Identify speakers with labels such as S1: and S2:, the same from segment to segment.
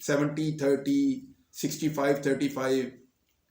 S1: 70-30, 65-35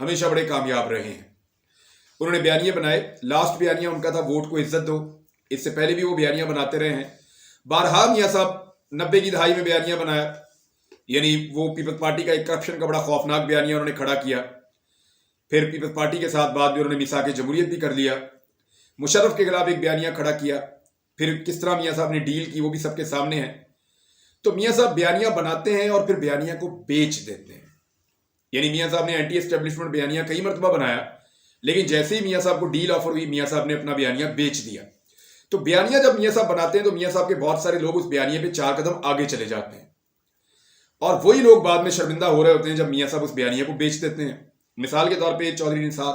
S1: ہمیشہ بڑے کامیاب رہے ہیں. انہوں نے بیانیے بنائے. لاسٹ بیانیہ ان کا تھا ووٹ کو عزت دو. اس سے پہلے بھی وہ بیانیہ بناتے رہے ہیں. بارہا میاں صاحب 90 کی دہائی میں بیانیہ بنایا. یعنی وہ پیپلز پارٹی کا ایک کرپشن کا بڑا خوفناک بیانیہ انہوں نے کھڑا کیا. پھر پیپلز پارٹی کے ساتھ بعد میں انہوں نے میثاق جمہوریت بھی کر لیا. مشرف کے خلاف ایک بیانیہ کھڑا کیا. پھر کس طرح میاں صاحب نے ڈیل کی وہ بھی سب کے سامنے ہے. تو میاں صاحب بیانیہ بناتے ہیں اور پھر بیانیہ کو بیچ دیتے ہیں. یعنی میاں صاحب نے اینٹی اسٹیبلشمنٹ بیانیہ کئی مرتبہ بنایا, لیکن جیسے ہی میاں صاحب کو ڈیل آفر ہوئی میاں صاحب نے اپنا بیانیہ بیچ دیا. تو بیانیہ جب میاں صاحب بناتے ہیں تو میاں صاحب کے بہت سارے لوگ اس بیانیے پہ 4 قدم آگے چلے جاتے ہیں, اور وہی لوگ بعد میں شرمندہ ہو رہے ہوتے ہیں جب میاں صاحب اس بیانیے کو بیچ دیتے ہیں. مثال کے طور پہ چودھری نثار,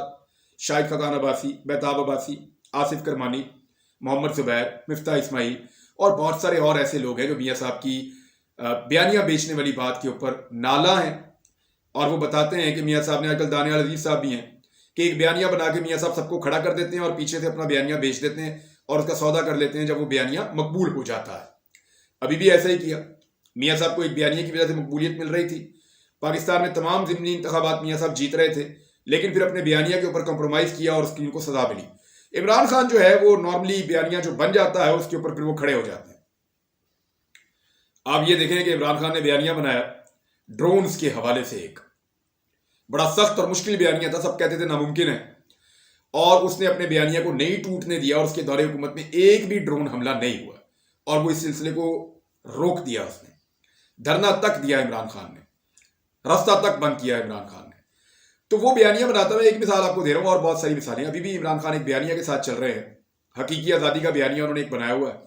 S1: شاہد خاقان عباسی, بہتاب عباسی, آصف کرمانی, محمد زبیر, مفتاح اسماعیل اور بہت سارے اور ایسے لوگ ہیں جو میاں صاحب کی بیانیہ بیچنے والی بات کے اوپر نالا ہیں. اور وہ بتاتے ہیں کہ میاں صاحب نے, آج کل دانیال عزیز صاحب بھی ہیں, کہ ایک بیانیہ بنا کے میاں صاحب سب کو کھڑا کر دیتے ہیں اور پیچھے سے اپنا بیانیہ بیچ دیتے ہیں اور اس کا سودا کر لیتے ہیں جب وہ بیانیہ مقبول ہو جاتا ہے. ابھی بھی ایسا ہی کیا. میاں صاحب کو ایک بیانیے کی وجہ سے مقبولیت مل رہی تھی. پاکستان میں تمام ضمنی انتخابات میاں صاحب جیت رہے تھے, لیکن پھر اپنے بیانیہ کے اوپر کمپرومائز کیا اور اس کی ان کو سزا ملی. عمران خان جو ہے وہ نارملی بیانیہ جو بن جاتا ہے اس کے اوپر پھر وہ کھڑے ہو جاتے ہیں. آپ یہ دیکھیں کہ عمران خان نے بیانیہ بنایا ڈرونز کے حوالے سے. ایک بڑا سخت اور مشکل بیانیہ تھا, سب کہتے تھے ناممکن ہے, اور اس نے اپنے بیانیہ کو نہیں ٹوٹنے دیا اور اس کے دور حکومت میں ایک بھی ڈرون حملہ نہیں ہوا اور وہ اس سلسلے کو روک دیا. اس نے دھرنا تک دیا عمران خان نے, راستہ تک بند کیا عمران خان نے. تو وہ بیانیہ بناتا میں ایک مثال آپ کو دے رہا ہوں, اور بہت ساری مثالیں. ابھی بھی عمران خان ایک بیانیہ کے ساتھ چل رہے ہیں. حقیقی آزادی کا بیانیہ انہوں نے ایک بنایا ہوا ہے,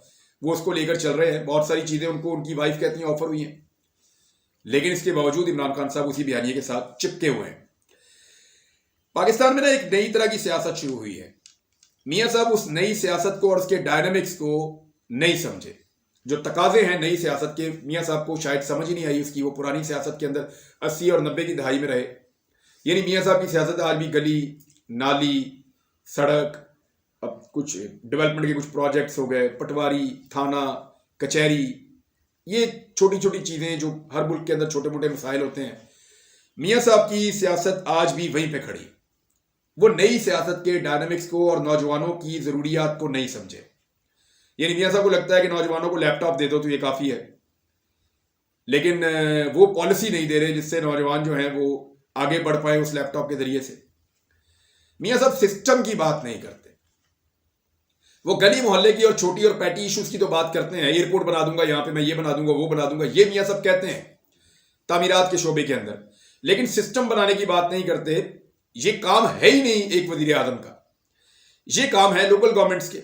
S1: وہ اس کو لے کر چل رہے ہیں. بہت ساری چیزیں ان کو ان کی وائف کہتی ہیں آفر ہوئی ہیں, لیکن اس کے باوجود عمران خان صاحب اسی بیانیے کے ساتھ چپکے ہوئے ہیں. پاکستان میں نا ایک نئی طرح کی سیاست شروع ہوئی ہے. میاں صاحب اس نئی سیاست کو اور اس کے ڈائنامکس کو نہیں سمجھے. جو تقاضے ہیں نئی سیاست کے, میاں صاحب کو شاید سمجھ ہی نہیں آئی اس کی. وہ پرانی سیاست کے اندر 80 اور 90 کی دہائی میں رہے. یعنی میاں صاحب کی سیاست آج بھی گلی نالی سڑک, اب کچھ ڈیولپمنٹ کے کچھ پروجیکٹس ہو گئے, پٹواری, تھانہ, کچہری, یہ چھوٹی چھوٹی چیزیں جو ہر ملک کے اندر چھوٹے موٹے مسائل ہوتے ہیں. میاں صاحب کی سیاست آج بھی وہیں پہ کھڑی. وہ نئی سیاست کے ڈائنامکس کو اور نوجوانوں کی ضروریات کو نہیں سمجھے. یعنی میاں صاحب کو لگتا ہے کہ نوجوانوں کو لیپ ٹاپ دے دو تو یہ کافی ہے, لیکن وہ پالیسی نہیں دے رہے جس سے نوجوان جو ہیں وہ آگے بڑھ پائے اس لیپ ٹاپ کے ذریعے سے. میاں صاحب سسٹم کی بات نہیں کرتے. وہ گلی محلے کی اور چھوٹی اور پیٹی ایشوز کی تو بات کرتے ہیں. ایئرپورٹ بنا دوں گا, یہاں پہ میں یہ بنا دوں گا, وہ بنا دوں گا, یہ میاں صاحب کہتے ہیں تعمیرات کے شعبے کے اندر, لیکن سسٹم بنانے کی بات نہیں کرتے. یہ کام ہے ہی نہیں ایک وزیر اعظم کا, یہ کام ہے لوکل گورنمنٹس کے,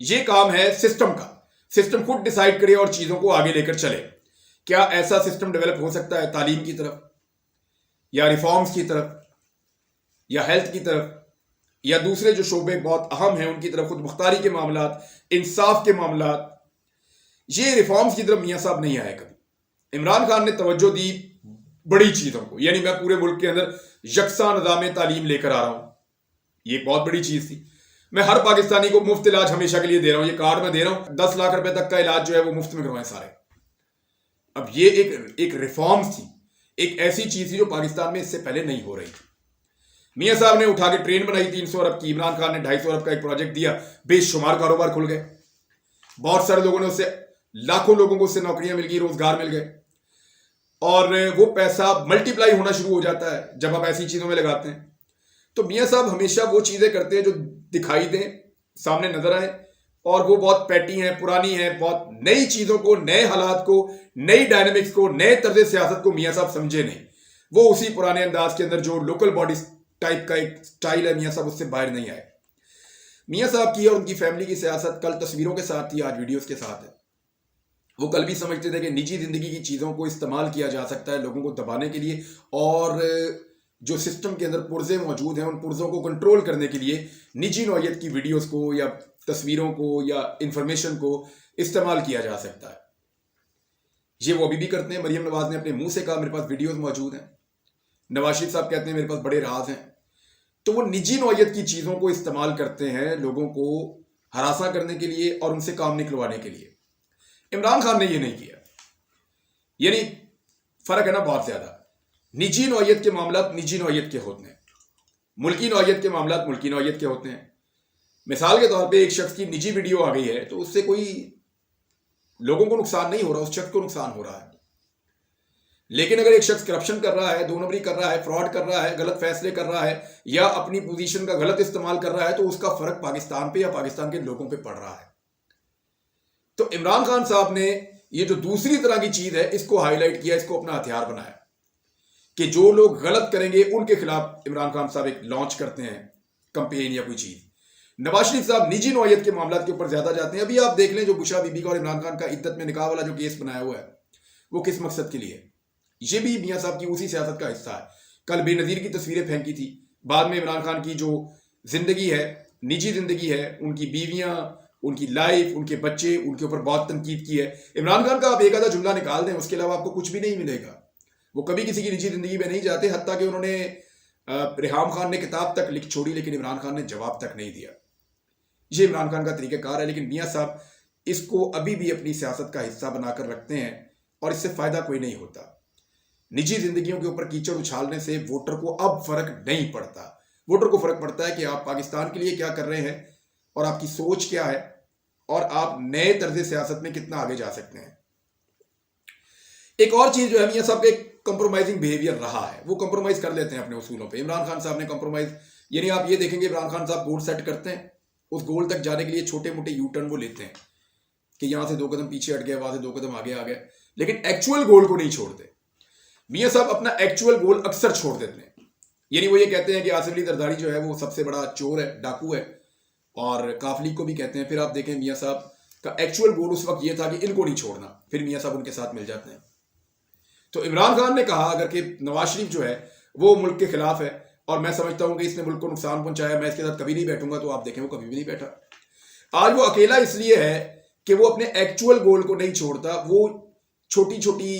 S1: یہ کام ہے سسٹم کا. سسٹم خود ڈیسائیڈ کرے اور چیزوں کو آگے لے کر چلے. کیا ایسا سسٹم ڈیولپ ہو سکتا ہے تعلیم کی طرف, یا ریفارمز کی طرف, یا ہیلتھ کی طرف, یا دوسرے جو شعبے بہت اہم ہیں ان کی طرف, خود مختاری کے معاملات, انصاف کے معاملات. یہ ریفارمز کی طرف میاں صاحب نہیں آئے کبھی. عمران خان نے توجہ دی بڑی چیزوں کو. یعنی میں پورے ملک کے اندر یکساں نظام تعلیم لے کر آ رہا ہوں, یہ ایک بہت بڑی چیز تھی. میں ہر پاکستانی کو مفت علاج ہمیشہ کے لیے دے رہا ہوں. یہ کارڈ میں دے رہا ہوں, 10 لاکھ روپے تک کا علاج جو ہے وہ مفت میں کروائیں سارے. اب یہ ایک ریفارمز تھی, ایک ایسی چیز تھی جو پاکستان میں اس سے پہلے نہیں ہو رہی تھی. میاں صاحب نے اٹھا کے ٹرین بنائی 300 ارب کی, عمران خان نے 250 ارب کا ایک پروجیکٹ دیا, بے شمار کاروبار کھل گئے. بہت سارے لوگوں نے اس سے, لاکھوں لوگوں کو اس سے نوکریاں مل گئی, روزگار مل گئے, اور وہ پیسہ ملٹی پلائی ہونا شروع ہو جاتا ہے جب آپ ایسی چیزوں میں لگاتے ہیں. تو میاں صاحب ہمیشہ وہ چیزیں کرتے ہیں جو دکھائی دیں, سامنے نظر آئیں, اور وہ بہت پیٹی ہیں, پرانی ہیں. بہت نئی چیزوں کو, نئے حالات کو, نئی ڈائنامکس کو, نئے طرز سیاست کو میاں صاحب سمجھے نہیں. وہ اسی پرانے انداز کے اندر جو لوکل باڈی ٹائپ کا ایک سٹائل ہے میاں صاحب, اس سے باہر نہیں آئے. میاں صاحب کی اور ان کی فیملی کی سیاست کل تصویروں کے ساتھ تھی, آج ویڈیوز کے ساتھ ہے. وہ کل بھی سمجھتے تھے کہ نجی زندگی کی چیزوں کو استعمال کیا جا سکتا ہے لوگوں کو دبانے کے لیے, اور جو سسٹم کے اندر پرزے موجود ہیں ان پرزوں کو کنٹرول کرنے کے لیے نجی نوعیت کی ویڈیوز کو یا تصویروں کو یا انفارمیشن کو استعمال کیا جا سکتا ہے. یہ وہ ابھی بھی کرتے ہیں. مریم نواز نے اپنے منہ سے کہا میرے پاس ویڈیوز موجود ہیں. نواز شریف صاحب کہتے ہیں میرے پاس بڑے راز ہیں. تو وہ نجی نوعیت کی چیزوں کو استعمال کرتے ہیں لوگوں کو ہراساں کرنے کے لیے اور ان سے کام نکلوانے کے لیے. عمران خان نے یہ نہیں کیا. یعنی فرق ہے نا بہت زیادہ. نجی نوعیت کے معاملات نجی نوعیت کے ہوتے ہیں, ملکی نوعیت کے معاملات ملکی نوعیت کے ہوتے ہیں. مثال کے طور پہ ایک شخص کی نجی ویڈیو آ گئی ہے تو اس سے کوئی لوگوں کو نقصان نہیں ہو رہا, اس شخص کو نقصان ہو رہا ہے. لیکن اگر ایک شخص کرپشن کر رہا ہے, دو نمبری کر رہا ہے, فراڈ کر رہا ہے, غلط فیصلے کر رہا ہے, یا اپنی پوزیشن کا غلط استعمال کر رہا ہے, تو اس کا فرق پاکستان پہ یا پاکستان کے لوگوں پہ پڑ رہا ہے. تو عمران خان صاحب نے یہ جو دوسری طرح کی چیز ہے اس کو ہائی لائٹ کیا, اس کو اپنا ہتھیار بنایا کہ جو لوگ غلط کریں گے ان کے خلاف عمران خان صاحب ایک لانچ کرتے ہیں کمپین یا کوئی چیز. نواز شریف صاحب نجی نوعیت کے معاملات کے اوپر زیادہ جاتے ہیں. ابھی آپ دیکھ لیں جو بشرا بی بی کا اور عمران خان کا عدت میں نکاح والا جو کیس بنایا ہوا ہے وہ کس مقصد کے لیے, یہ بھی میاں صاحب کی اسی سیاست کا حصہ ہے. کل بے نظیر کی تصویریں پھینکی تھی, بعد میں عمران خان کی جو زندگی ہے, نجی زندگی ہے, ان کی بیویاں, ان کی لائف, ان کے بچے, ان کے اوپر بہت تنقید کی ہے. عمران خان کا آپ ایک آدھا جملہ نکال دیں, اس کے علاوہ آپ کو کچھ بھی نہیں ملے گا. وہ کبھی کسی کی نجی زندگی میں نہیں جاتے, حتیٰ کہ انہوں نے ریحام خان نے کتاب تک لکھ چھوڑی لیکن عمران خان نے جواب تک نہیں دیا. یہ عمران خان کا طریقہ کار ہے. لیکن میاں صاحب اس کو ابھی بھی اپنی سیاست کا حصہ بنا کر رکھتے ہیں اور اس سے فائدہ کوئی نہیں ہوتا. نجی زندگیوں کے اوپر کیچڑ اچھالنے سے ووٹر کو اب فرق نہیں پڑتا. ووٹر کو فرق پڑتا ہے کہ آپ پاکستان کے لیے کیا کر رہے ہیں اور آپ کی سوچ کیا ہے اور آپ نئے طرز سیاست میں کتنا آگے جا سکتے ہیں. ایک اور چیز جو ہے میاں صاحب کا ایک کمپرومائزنگ بیہیویئر رہا ہے, وہ کمپرومائز کر لیتے ہیں اپنے اصولوں پہ. عمران خان صاحب نے کمپرومائز, یعنی آپ یہ دیکھیں گے عمران خان صاحب گول سیٹ کرتے ہیں, اس گول تک جانے کے لیے چھوٹے موٹے یو ٹرن وہ لیتے ہیں کہ یہاں سے 2 قدم پیچھے ہٹ گئے, وہاں سے 2 قدم آگے آ گئے, لیکن ایکچوئل گول کو نہیں چھوڑتے. میاں صاحب اپنا ایکچوئل گول اکثر چھوڑ دیتے ہیں. یعنی وہ یہ کہتے ہیں کہ آصف علی زرداری جو ہے وہ سب سے بڑا چور ہے, ڈاکو ہے, اور کاف لیگ کو بھی کہتے ہیں. پھر آپ دیکھیں میاں صاحب کا ایکچوئل گول اس وقت یہ تھا کہ ان کو نہیں چھوڑنا, پھر میاں صاحب ان کے ساتھ مل جاتے ہیں. تو عمران خان نے کہا اگر کہ نواز شریف جو ہے وہ ملک کے خلاف ہے اور میں سمجھتا ہوں کہ اس نے ملک کو نقصان پہنچایا, میں اس کے ساتھ کبھی نہیں بیٹھوں گا, تو آپ دیکھیں وہ کبھی بھی نہیں بیٹھا. آج وہ اکیلا اس لیے ہے کہ وہ اپنے ایکچوئل گول کو نہیں چھوڑتا, وہ چھوٹی چھوٹی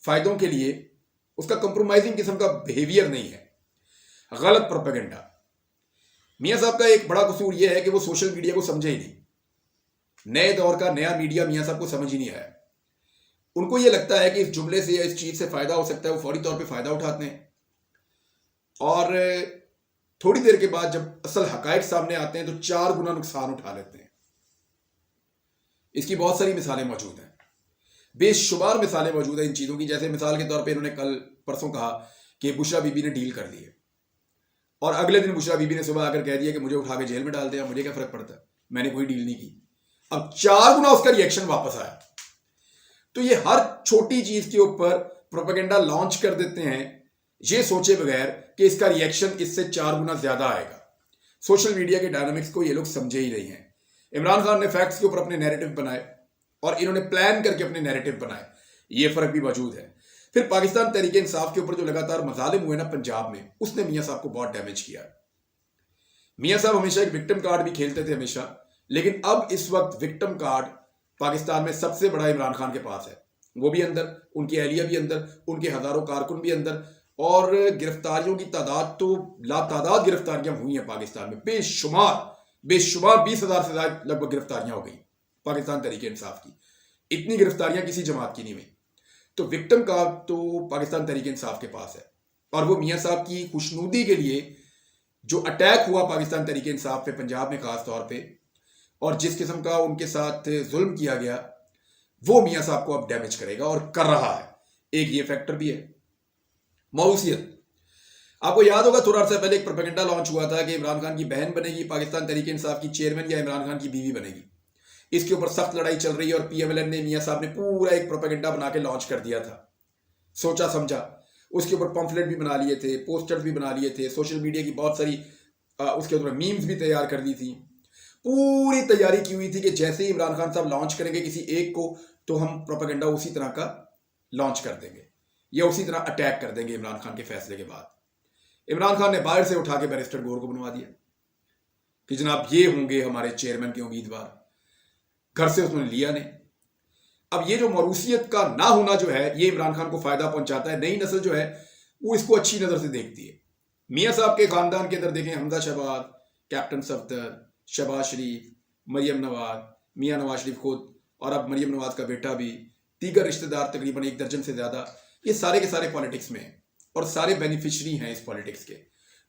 S1: فائدوں کے لیے اس کا کمپرومائزنگ قسم کا بیہیویئر نہیں ہے. غلط پروپیگنڈا. میاں صاحب کا ایک بڑا قصور یہ ہے کہ وہ سوشل میڈیا کو سمجھے ہی نہیں. نئے دور کا نیا میڈیا میاں صاحب کو سمجھ ہی نہیں آیا. ان کو یہ لگتا ہے کہ اس جملے سے یا اس چیز سے فائدہ ہو سکتا ہے, وہ فوری طور پہ فائدہ اٹھاتے ہیں, اور تھوڑی دیر کے بعد جب اصل حقائق سامنے آتے ہیں تو 4 گنا نقصان اٹھا لیتے ہیں. اس کی بہت ساری مثالیں موجود ہیں, بے شمار مثالیں موجود ہیں ان چیزوں کی. جیسے مثال کے طور پہ انہوں نے کل پرسوں کہا کہ بشرا بی بی نے ڈیل کر لی ہے, اور اگلے دن بشرا بی بی نے صبح آ کر کہہ دیا کہ مجھے اٹھا کے جیل میں ڈال دیا, مجھے کیا فرق پڑتا ہے, میں نے کوئی ڈیل نہیں کی. اب 4 گنا اس کا ریئیکشن واپس آیا. تو یہ ہر چھوٹی چیز کے اوپر پروپیگنڈا لانچ کر دیتے ہیں یہ سوچے بغیر کہ اس کا ریئیکشن اس سے 4 گنا زیادہ آئے گا. سوشل میڈیا کے ڈائنامکس کو یہ لوگ سمجھے ہی نہیں ہیں. عمران خان نے فیکٹس کے اوپر اپنے نیریٹو بنائے اور انہوں نے پلان کر کے اپنے نیریٹو بنائے, یہ فرق بھی موجود ہے. پھر پاکستان تحریک انصاف کے اوپر جو لگاتار مظالم ہوئے نا پنجاب میں, اس نے میاں صاحب کو بہت ڈیمیج کیا. میاں صاحب ہمیشہ ایک وکٹم کارڈ بھی کھیلتے تھے ہمیشہ, لیکن اب اس وقت وکٹم کارڈ پاکستان میں سب سے بڑا عمران خان کے پاس ہے. وہ بھی اندر, ان کی اہلیہ بھی اندر, ان کے ہزاروں کارکن بھی اندر, اور گرفتاریوں کی تعداد تو لاتعداد گرفتاریاں ہوئی ہیں پاکستان میں, بے شمار 20,000 سے زائد لگ بھگ گرفتاریاں ہو گئی پاکستان تحریک انصاف کی. اتنی گرفتاریاں کسی جماعت کی نہیں ہوئی. تو وکٹم کارڈ تو پاکستان تحریک انصاف کے پاس ہے, اور وہ میاں صاحب کی خوشنودی کے لیے جو اٹیک ہوا پاکستان تحریک انصاف پہ پنجاب میں خاص طور پہ, اور جس قسم کا ان کے ساتھ ظلم کیا گیا, وہ میاں صاحب کو اب ڈیمیج کرے گا اور کر رہا ہے. ایک یہ فیکٹر بھی ہے. موروثیت. آپ کو یاد ہوگا تھوڑا عرصہ پہلے ایک پروپیگنڈا لانچ ہوا تھا کہ عمران خان کی بہن بنے گی پاکستان تحریک انصاف کی چیئرمین, یا عمران خان کی بیوی بنے گی. اس کے اوپر سخت لڑائی چل رہی ہے, اور پی ایم ایل این نے میاں صاحب نے پورا ایک پروپیگنڈا بنا کے لانچ کر دیا تھا, سوچا سمجھا. اس کے اوپر پمفلٹ بھی بنا لیے تھے, پوسٹرز بھی بنا لیے تھے, سوشل میڈیا کی بہت ساری اس کے اوپر میمز بھی تیار کر دی تھی. پوری تیاری کی ہوئی تھی کہ جیسے ہی عمران خان صاحب لانچ کریں گے کسی ایک کو, تو ہم پروپیگنڈا اسی طرح کا لانچ کر دیں گے یا اسی طرح اٹیک کر دیں گے عمران خان کے فیصلے کے بعد. عمران خان نے باہر سے اٹھا کے بیرسٹر گور کو بنوا دیا کہ جناب یہ ہوں گے ہمارے چیئرمین کے امیدوار. گھر سے اس نے لیا نہیں. اب یہ جو موروثیت کا نہ ہونا جو ہے یہ عمران خان کو فائدہ پہنچاتا ہے. نئی نسل جو ہے وہ اس کو اچھی نظر سے دیکھتی ہے. میاں صاحب کے خاندان کے اندر دیکھیں, حمزہ شہباز, کیپٹن صفدر, شہباز شریف, مریم نواز, میاں نواز شریف خود, اور اب مریم نواز کا بیٹا بھی, دیگر رشتہ دار تقریباً 1 درجن سے زیادہ, یہ سارے کے سارے پالیٹکس میں ہیں اور سارے بینیفیشری ہیں اس پالیٹکس کے.